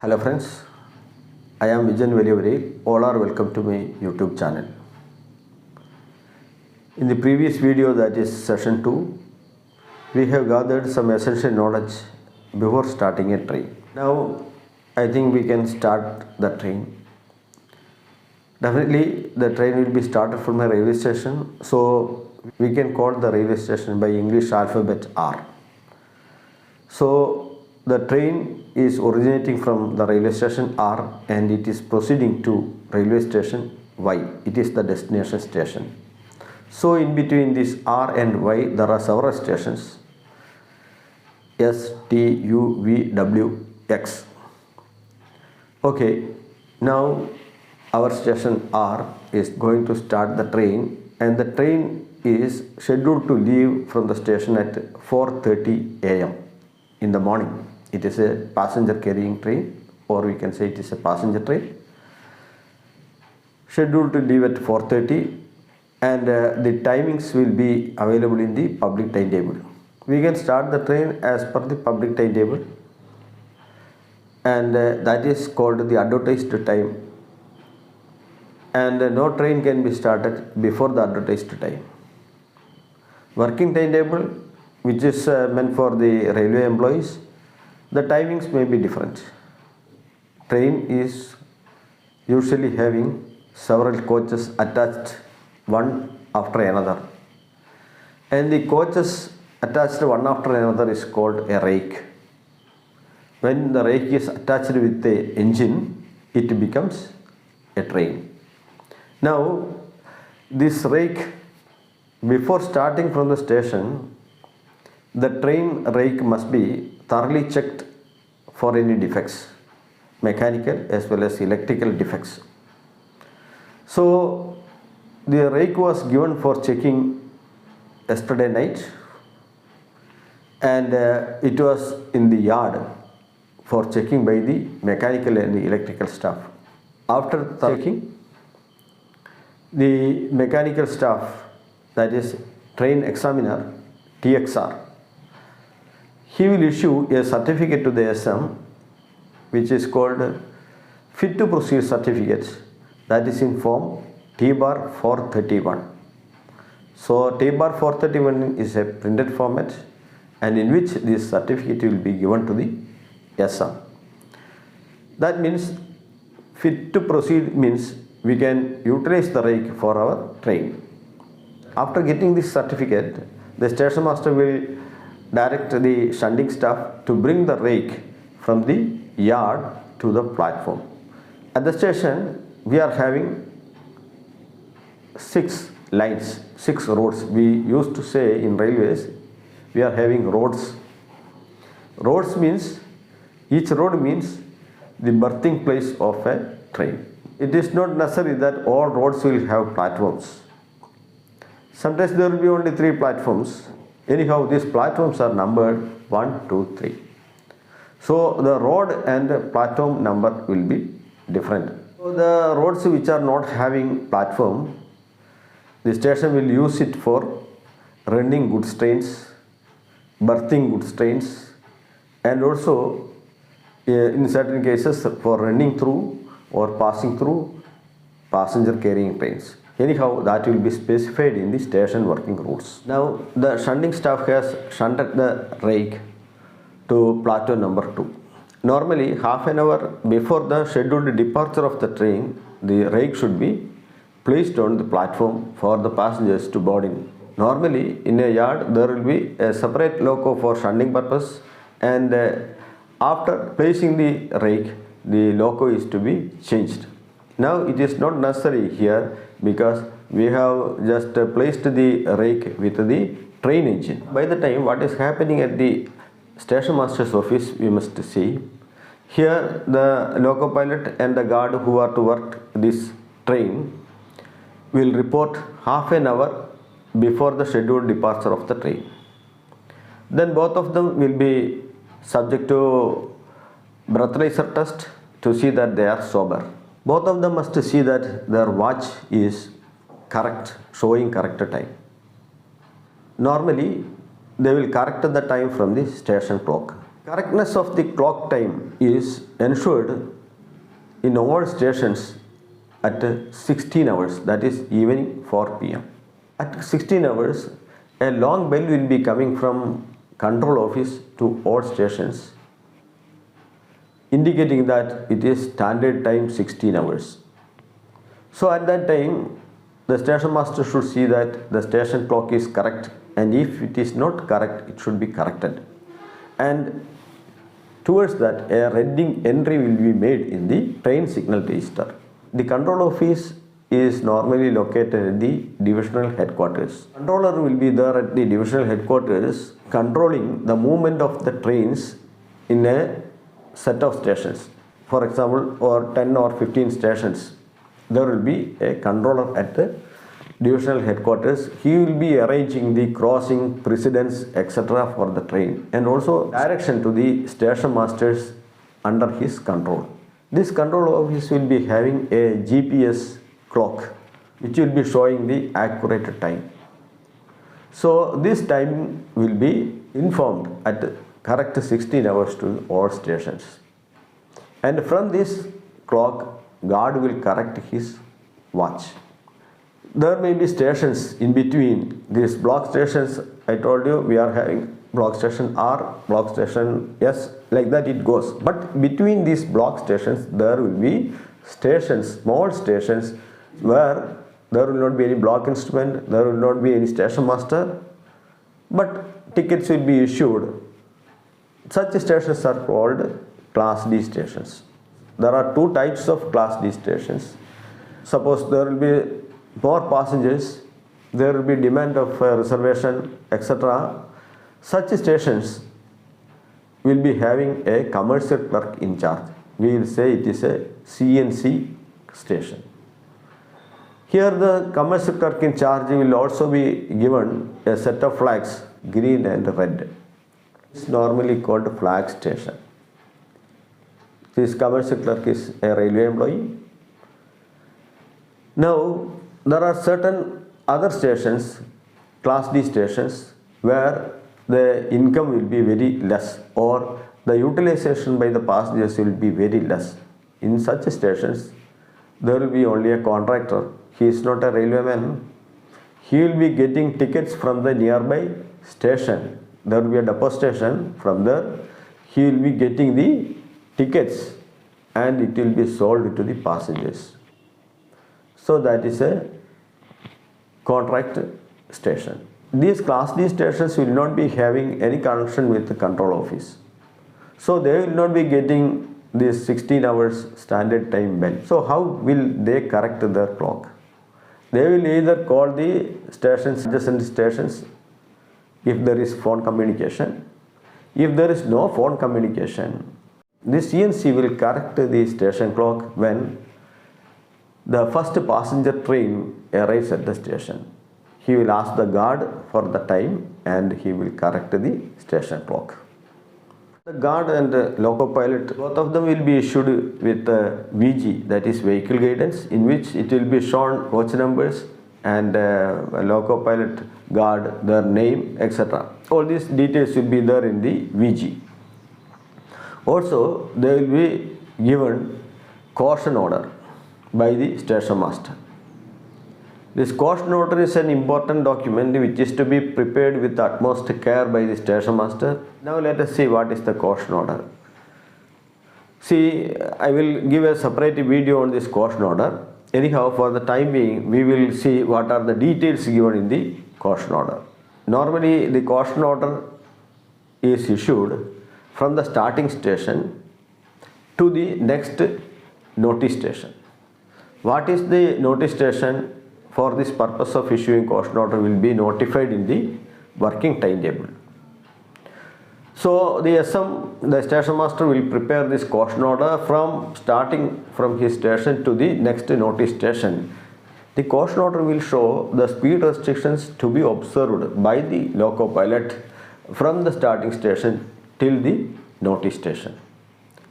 Hello friends, I am Vijan Velivare. All are welcome to my YouTube channel. In the previous video, that is session 2, we have gathered some essential knowledge before starting a train. Now I think we can start the train. Definitely the train will be started from a railway station, so we can call the railway station by English alphabet R. So the train is originating from the railway station R and it is proceeding to railway station Y. It is the destination station. So in between this R and Y there are several stations S, T, U, V, W, X. Okay, now our station R is going to start the train and the train is scheduled to leave from the station at 4:30 a.m. in the morning. It is a passenger carrying train, or we can say it is a passenger train scheduled to leave at 4:30, and the timings will be available in the public timetable. We can start the train as per the public timetable, and that is called the advertised time, and no train can be started before the advertised time. Working timetable, which is meant for the railway employees, the timings may be different. Train is usually having several coaches attached one after another, and the coaches attached one after another is called a rake. When the rake is attached with the engine, it becomes a train. Now this rake, before starting from the station, the train rake must be thoroughly checked for any defects, mechanical as well as electrical defects. So the rake was given for checking yesterday night, and it was in the yard for checking by the mechanical and the electrical staff. After checking, the mechanical staff, that is train examiner, TXR, he will issue a certificate to the SM, which is called fit to proceed certificate, that is in form T bar 431. So T bar 431 is a printed format, and in which this certificate will be given to the SM. That means fit to proceed means we can utilize the rake for our train. After getting this certificate, the station master will direct the shunting staff to bring the rake from the yard to the platform. At the station, we are having 6 lines, 6 roads. We used to say in railways, we are having roads. Roads means, each road means the berthing place of a train. It is not necessary that all roads will have platforms. Sometimes there will be only 3 platforms. Anyhow, these platforms are numbered 1, 2, 3. So the road and platform number will be different. So the roads which are not having platform, the station will use it for running goods trains, berthing goods trains, and also in certain cases for running through or passing through passenger carrying trains. Anyhow, that will be specified in the station working routes. Now the shunting staff has shunted the rake to platform number 2. Normally half an hour before the scheduled departure of the train, the rake should be placed on the platform for the passengers to board in. Normally in a yard there will be a separate loco for shunting purpose, and after placing the rake, the loco is to be changed. Now it is not necessary here because we have just placed the rake with the train engine. By the time what is happening at the station master's office, we must see. Here the loco pilot and the guard who are to work this train will report half an hour before the scheduled departure of the train. Then both of them will be subject to breathalyzer test to see that they are sober. Both of them must see that their watch is correct, showing correct time. Normally, they will correct the time from the station clock. Correctness of the clock time is ensured in all stations at 16 hours, that is evening 4 p.m. At 16 hours, a long bell will be coming from control office to all stations, indicating that it is standard time 16 hours. So at that time, the station master should see that the station clock is correct, and if it is not correct, it should be corrected. And towards that, a reading entry will be made in the train signal register. The control office is normally located at the divisional headquarters. Controller will be there at the divisional headquarters controlling the movement of the trains in a set of stations. For example, or 10 or 15 stations, there will be a controller at the divisional headquarters. He will be arranging the crossing, precedence, etc. for the train, and also direction to the station masters under his control. This control office will be having a GPS clock which will be showing the accurate time. So this time will be informed at correct 16 hours to all stations. And from this clock, guard will correct his watch. There may be stations in between these block stations. I told you we are having block station R, block station S, like that it goes. But between these block stations, there will be stations, small stations, where there will not be any block instrument, there will not be any station master, but tickets will be issued. Such stations are called Class D stations. There are two types of Class D stations. Suppose there will be more passengers, there will be demand of reservation, etc. Such stations will be having a commercial clerk in charge. We will say it is a CNC station. Here the commercial clerk in charge will also be given a set of flags, green and red. It's normally called flag station. This commercial clerk is a railway employee. Now, there are certain other stations, Class D stations, where the income will be very less, or the utilization by the passengers will be very less. In such stations, there will be only a contractor. He is not a railwayman. He will be getting tickets from the nearby station. There will be a depot station. From there, he will be getting the tickets and it will be sold to the passengers. So that is a contract station. These Class D stations will not be having any connection with the control office. So they will not be getting this 16 hours standard time bell. So how will they correct their clock? They will either call the stations, adjacent stations, if there is phone communication. If there is no phone communication, this CNC will correct the station clock when the first passenger train arrives at the station. He will ask the guard for the time and he will correct the station clock. The guard and the loco pilot, both of them will be issued with VG, that is vehicle guidance, in which it will be shown coach numbers and loco pilot, guard, their name, etc. All these details will be there in the VG. Also, they will be given caution order by the station master. This caution order is an important document which is to be prepared with utmost care by the station master. Now let us see what is the caution order. See, I will give a separate video on this caution order. Anyhow, for the time being, we will see what are the details given in the caution order. Normally, the caution order is issued from the starting station to the next notice station. What is the notice station? For this purpose of issuing caution order will be notified in the working timetable. So the SM, the station master, will prepare this caution order from starting from his station to the next notice station. The caution order will show the speed restrictions to be observed by the loco pilot from the starting station till the notice station.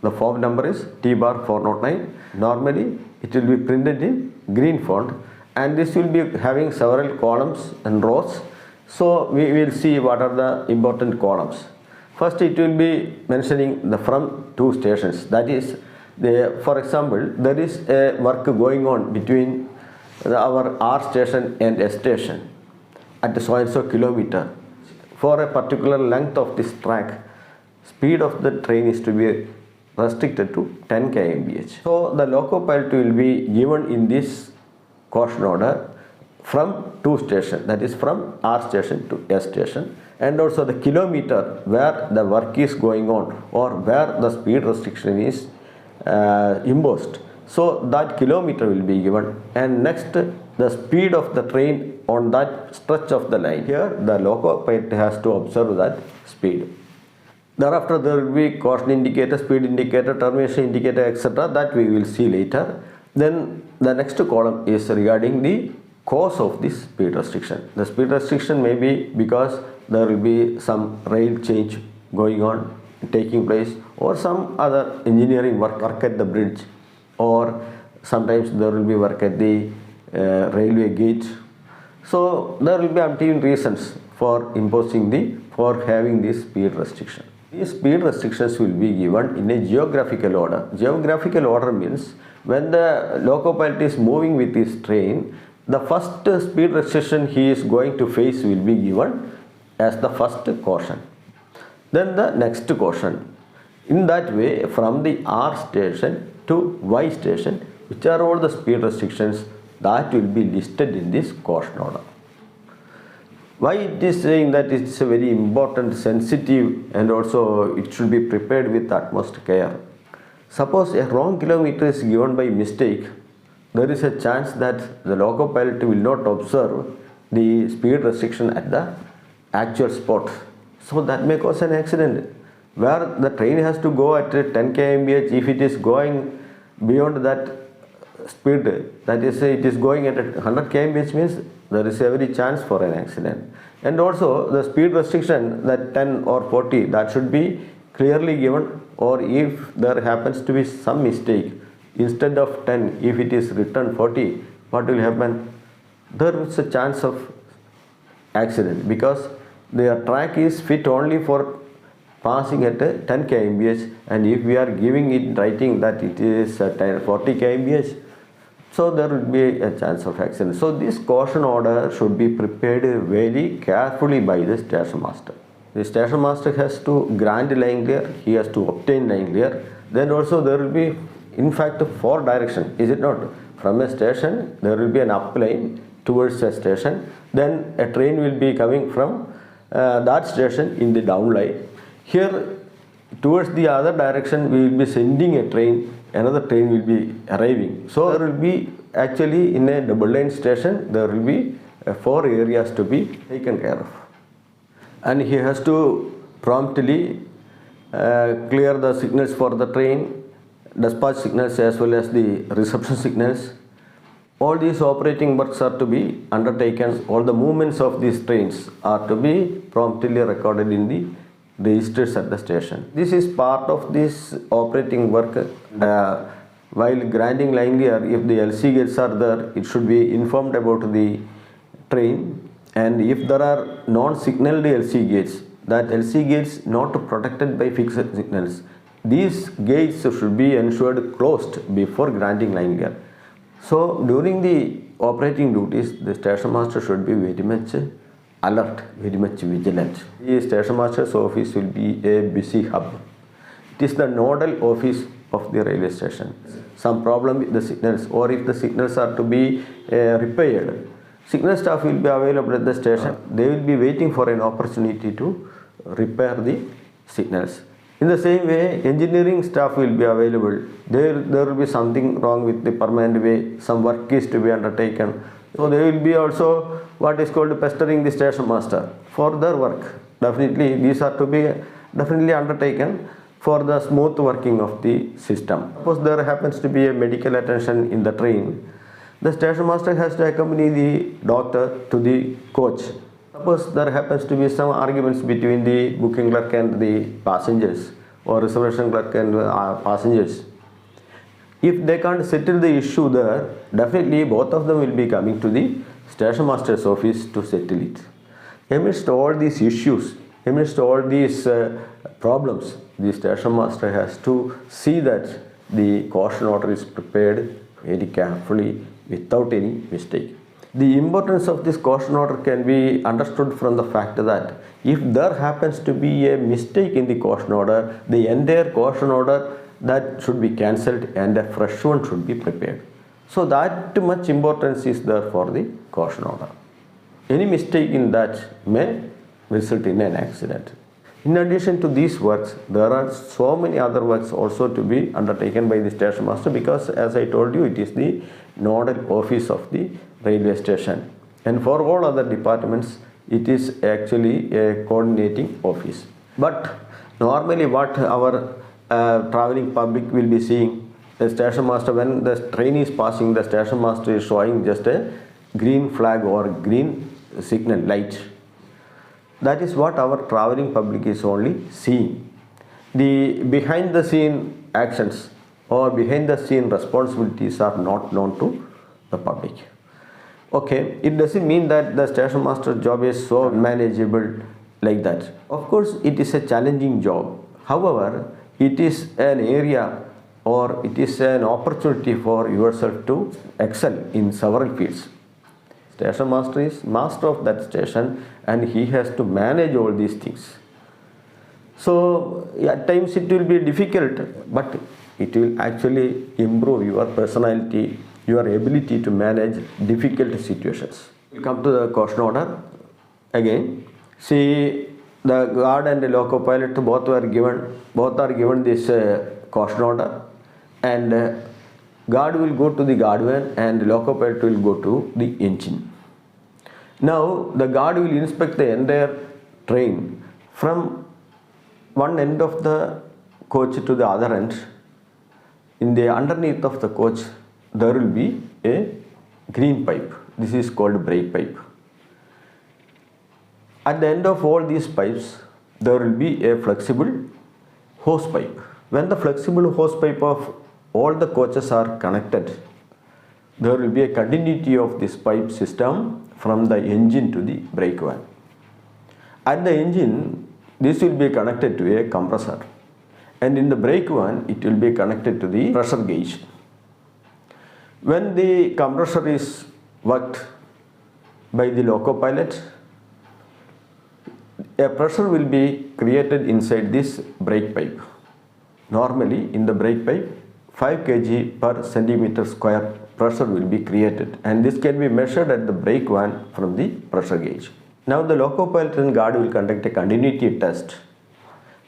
The form number is T bar 409. Normally it will be printed in green font, and this will be having several columns and rows. So we will see what are the important columns. First, it will be mentioning the from two stations. That is, for example, there is a work going on between our R station and S station at so and so kilometer. For a particular length of this track, speed of the train is to be restricted to 10 kmph. So the loco pilot will be given in this caution order from two stations, that is from R station to S station, and also the kilometer where the work is going on or where the speed restriction is imposed. So that kilometer will be given, and next the speed of the train on that stretch of the line. Here the loco pilot has to observe that speed. Thereafter there will be caution indicator, speed indicator, termination indicator, etc. that we will see later. Then the next column is regarding the cause of this speed restriction. The speed restriction may be because there will be some rail change going on, taking place, or some other engineering work at the bridge, or sometimes there will be work at the railway gate. So there will be umpteen reasons for having this speed restriction. These speed restrictions will be given in a geographical order. Geographical order means when the loco pilot is moving with his train, the first speed restriction he is going to face will be given as the first caution. Then the next caution. In that way, from the R station to Y station, which are all the speed restrictions that will be listed in this caution order. Why it is saying that it is a very important, sensitive, and also it should be prepared with utmost care. Suppose a wrong kilometer is given by mistake, there is a chance that the loco pilot will not observe the speed restriction at the actual spot. So that may cause an accident where the train has to go at 10 kmph. If it is going beyond that speed, that is, it is going at 100 kmph, means there is every chance for an accident. And also the speed restriction, that 10 or 40, that should be clearly given, or if there happens to be some mistake, instead of 10, if it is written 40, what will happen? There is a chance of accident because the track is fit only for passing at 10 kmph, and if we are giving it writing that it is 40 kmph, so there will be a chance of accident. So this caution order should be prepared very carefully by the station master. The station master has to grant line clear, he has to obtain line clear. Then also there will be, in fact, 4 directions, is it not? From a station there will be an up line towards a station, then a train will be coming from that station in the down line. Here towards the other direction we will be sending a train, another train will be arriving. So there will be actually in a double line station there will be 4 areas to be taken care of, and he has to promptly clear the signals for the train, dispatch signals as well as the reception signals. All these operating works are to be undertaken. All the movements of these trains are to be promptly recorded in the registers at the station. This is part of this operating work. While granting line clear, if the LC gates are there, it should be informed about the train, and if there are non-signaled LC gates, that LC gates not protected by fixed signals, these gates should be ensured closed before granting line clear. So during the operating duties, the station master should be very much alert, very much vigilant. The station master's office will be a busy hub. It is the nodal office of the railway station. Some problem with the signals, or if the signals are to be repaired, signal staff will be available at the station. They will be waiting for an opportunity to repair the signals. In the same way, engineering staff will be available. There will be something wrong with the permanent way, some work is to be undertaken. So they will be also what is called pestering the station master for their work. Definitely these are to be definitely undertaken for the smooth working of the system. Suppose there happens to be a medical attention in the train, the station master has to accompany the doctor to the coach. Suppose there happens to be some arguments between the booking clerk and the passengers, or reservation clerk and passengers. If they can't settle the issue there, definitely both of them will be coming to the station master's office to settle it. Amidst all these issues, Amidst all these problems, the station master has to see that the caution order is prepared very carefully without any mistake. The importance of this caution order can be understood from the fact that if there happens to be a mistake in the caution order, the entire caution order that should be cancelled and a fresh one should be prepared. So that much importance is there for the caution order. Any mistake in that may result in an accident. In addition to these works, there are so many other works also to be undertaken by the station master, because as I told you, it is the nodal office of the railway station, and for all other departments it is actually a coordinating office. But normally what our traveling public will be seeing, the station master, when the train is passing, the station master is showing just a green flag or green signal light. That is what our traveling public is only seeing. The behind the scene actions or behind the scene responsibilities are not known to the public. Okay, it doesn't mean that the station master's job is so manageable like that. Of course, it is a challenging job. However, it is an area or it is an opportunity for yourself to excel in several fields. Station master is master of that station and he has to manage all these things. So at times it will be difficult, but it will actually improve your personality, your ability to manage difficult situations. We'll come to the caution order again. See, the guard and the loco pilot both are given this caution order, and guard will go to the guard van and the loco pilot will go to the engine. Now the guard will inspect the entire train from one end of the coach to the other end. In the underneath of the coach there will be a green pipe. This is called brake pipe. At the end of all these pipes there will be a flexible hose pipe. When the flexible hose pipe of all the coaches are connected, there will be a continuity of this pipe system from the engine to the brake van. At the engine, this will be connected to a compressor, and in the brake van it will be connected to the pressure gauge. When the compressor is worked by the loco pilot, a pressure will be created inside this brake pipe. Normally in the brake pipe 5 kg per centimeter square pressure will be created, and this can be measured at the brake van from the pressure gauge. Now the loco pilot and guard will conduct a continuity test.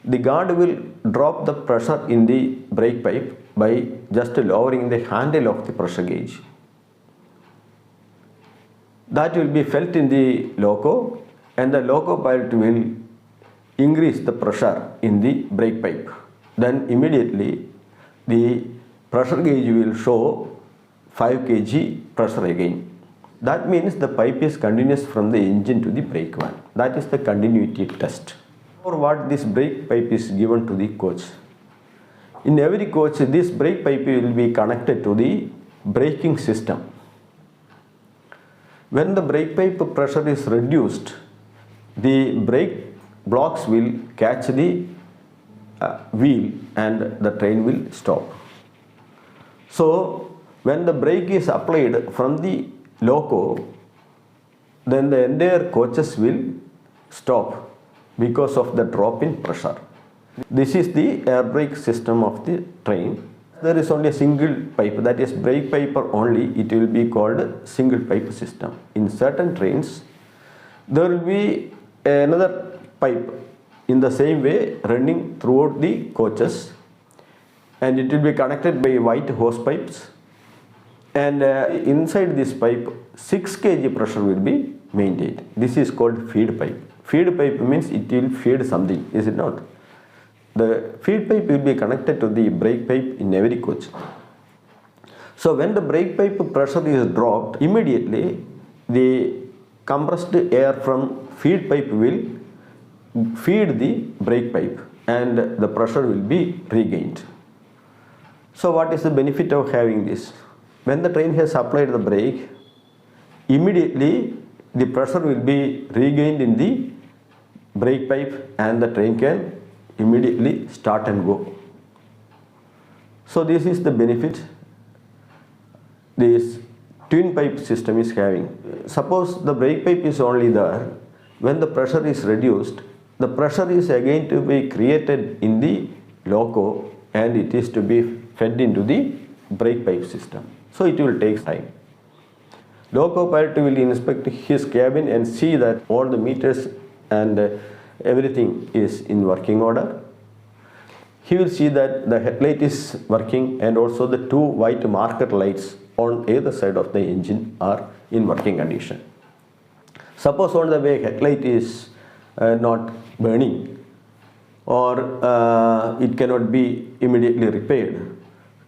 The guard will drop the pressure in the brake pipe by just lowering the handle of the pressure gauge. That will be felt in the loco, and the loco pilot will increase the pressure in the brake pipe. Then immediately the pressure gauge will show 5 kg pressure again. That means the pipe is continuous from the engine to the brake van. That is the continuity test. For what this brake pipe is given to the coach. In every coach, this brake pipe will be connected to the braking system. When the brake pipe pressure is reduced, the brake blocks will catch the wheel and the train will stop. So when the brake is applied from the loco, then the entire coaches will stop because of the drop in pressure. This is the air brake system of the train. There is only a single pipe, that is brake pipe only, it will be called single pipe system. In certain trains there will be another pipe in the same way running throughout the coaches, and it will be connected by white hose pipes, and inside this pipe 6 kg pressure will be maintained. This is called feed pipe. Feed pipe means it will feed something, is it not? The feed pipe will be connected to the brake pipe in every coach. So when the brake pipe pressure is dropped, immediately the compressed air from feed pipe will feed the brake pipe and the pressure will be regained. So what is the benefit of having this? When the train has applied the brake, immediately the pressure will be regained in the brake pipe and the train can immediately start and go. So this is the benefit this twin pipe system is having. Suppose the brake pipe is only there, when the pressure is reduced, the pressure is again to be created in the loco and it is to be fed into the brake pipe system. So it will take time. Loco pilot will inspect his cabin and see that all the meters and everything is in working order. He will see that the headlight is working and also the two white marker lights on either side of the engine are in working condition. Suppose on the way headlight is not burning or it cannot be immediately repaired,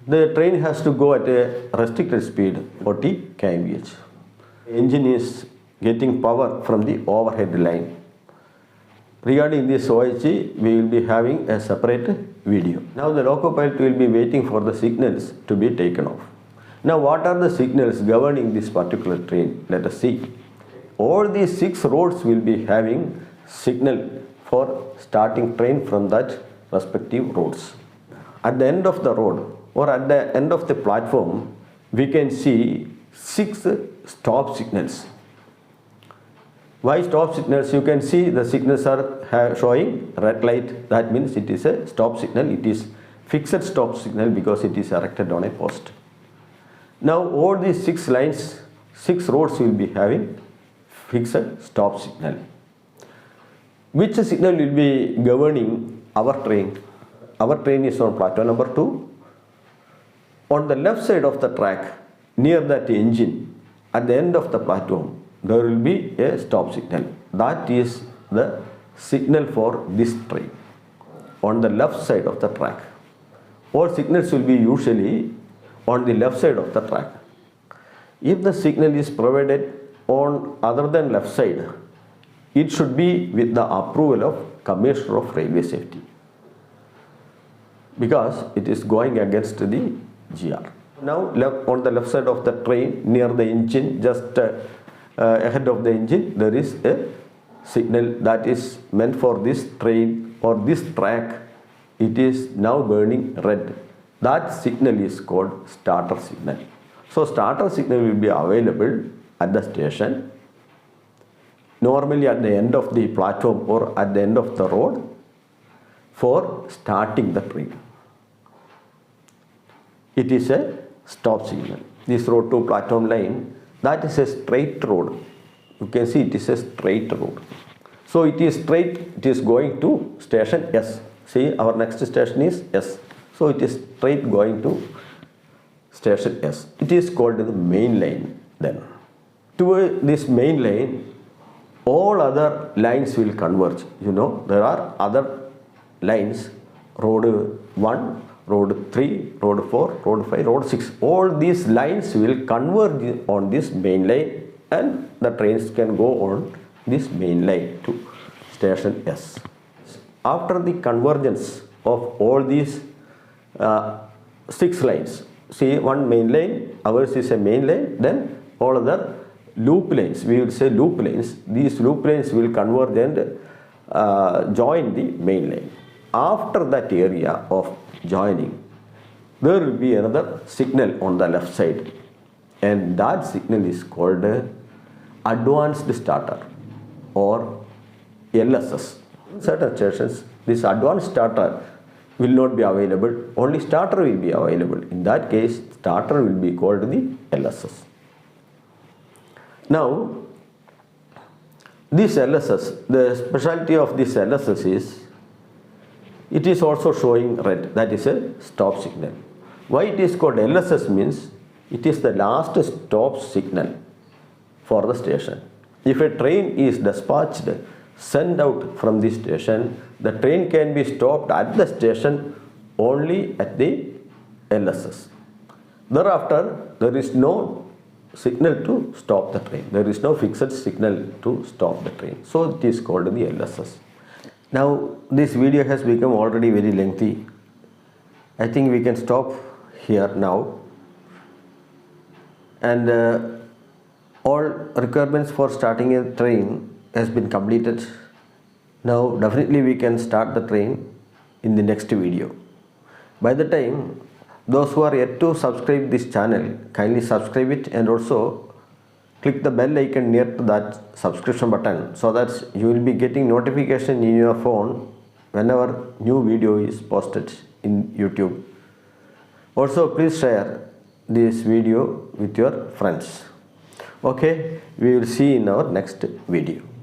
the train has to go at a restricted speed 40 kmph. Engine is getting power from the overhead line. Regarding this OHG, we will be having a separate video. Now the loco pilot will be waiting for the signals to be taken off. Now what are the signals governing this particular train? Let us see. All these 6 roads will be having signal for starting train from that respective roads. At the end of the road or at the end of the platform, we can see 6 stop signals. Why stop signals? You can see the signals are showing red light. That means it is a stop signal. It is fixed stop signal because it is erected on a post. Now all these 6 lines, 6 roads will be having fixed stop signal. Which signal will be governing our train? Our train is on platform number 2. On the left side of the track, near that engine, at the end of the platform, there will be a stop signal. That is the signal for this train on the left side of the track. All signals will be usually on the left side of the track. If the signal is provided on other than left side, it should be with the approval of Commissioner of Railway Safety because it is going against the GR. Now on the left side of the train, near the engine, just ahead of the engine, there is a signal that is meant for this train or this track. It is now burning red. That signal is called starter signal. So starter signal will be available at the station, normally at the end of the platform or at the end of the road for starting the train. It is a stop signal. This road to platform line, that is a straight road. You can see it is a straight road. So it is straight, it is going to station S. See, our next station is S. So it is straight going to station S. It is called the main line then. To this main line, all other lines will converge. You know, there are other lines, road 1, road 3, road 4, road 5, road 6. All these lines will converge on this main line and the trains can go on this main line to station S. After the convergence of all these 6 lines, see one main line, ours is a main line, then all other loop lanes, we will say loop lanes, these loop lanes will converge and join the main line. After that area of joining, there will be another signal on the left side and that signal is called advanced starter or LSS. In certain stations, this advanced starter will not be available, only starter will be available. In that case, starter will be called the LSS. Now, this LSS, the specialty of this LSS is, it is also showing red, that is a stop signal. Why it is called LSS means, it is the last stop signal for the station. If a train is dispatched, sent out from the station, the train can be stopped at the station only at the LSS. Thereafter, there is no signal to stop the train. There is no fixed signal to stop the train. So it is called the LSS. Now this video has become already very lengthy. I think we can stop here now. And all requirements for starting a train has been completed. Now definitely we can start the train in the next video. By the time, those who are yet to subscribe this channel, kindly subscribe it and also click the bell icon near to that subscription button so that you will be getting notification in your phone whenever new video is posted in YouTube. Also please share this video with your friends. Okay, we will see in our next video.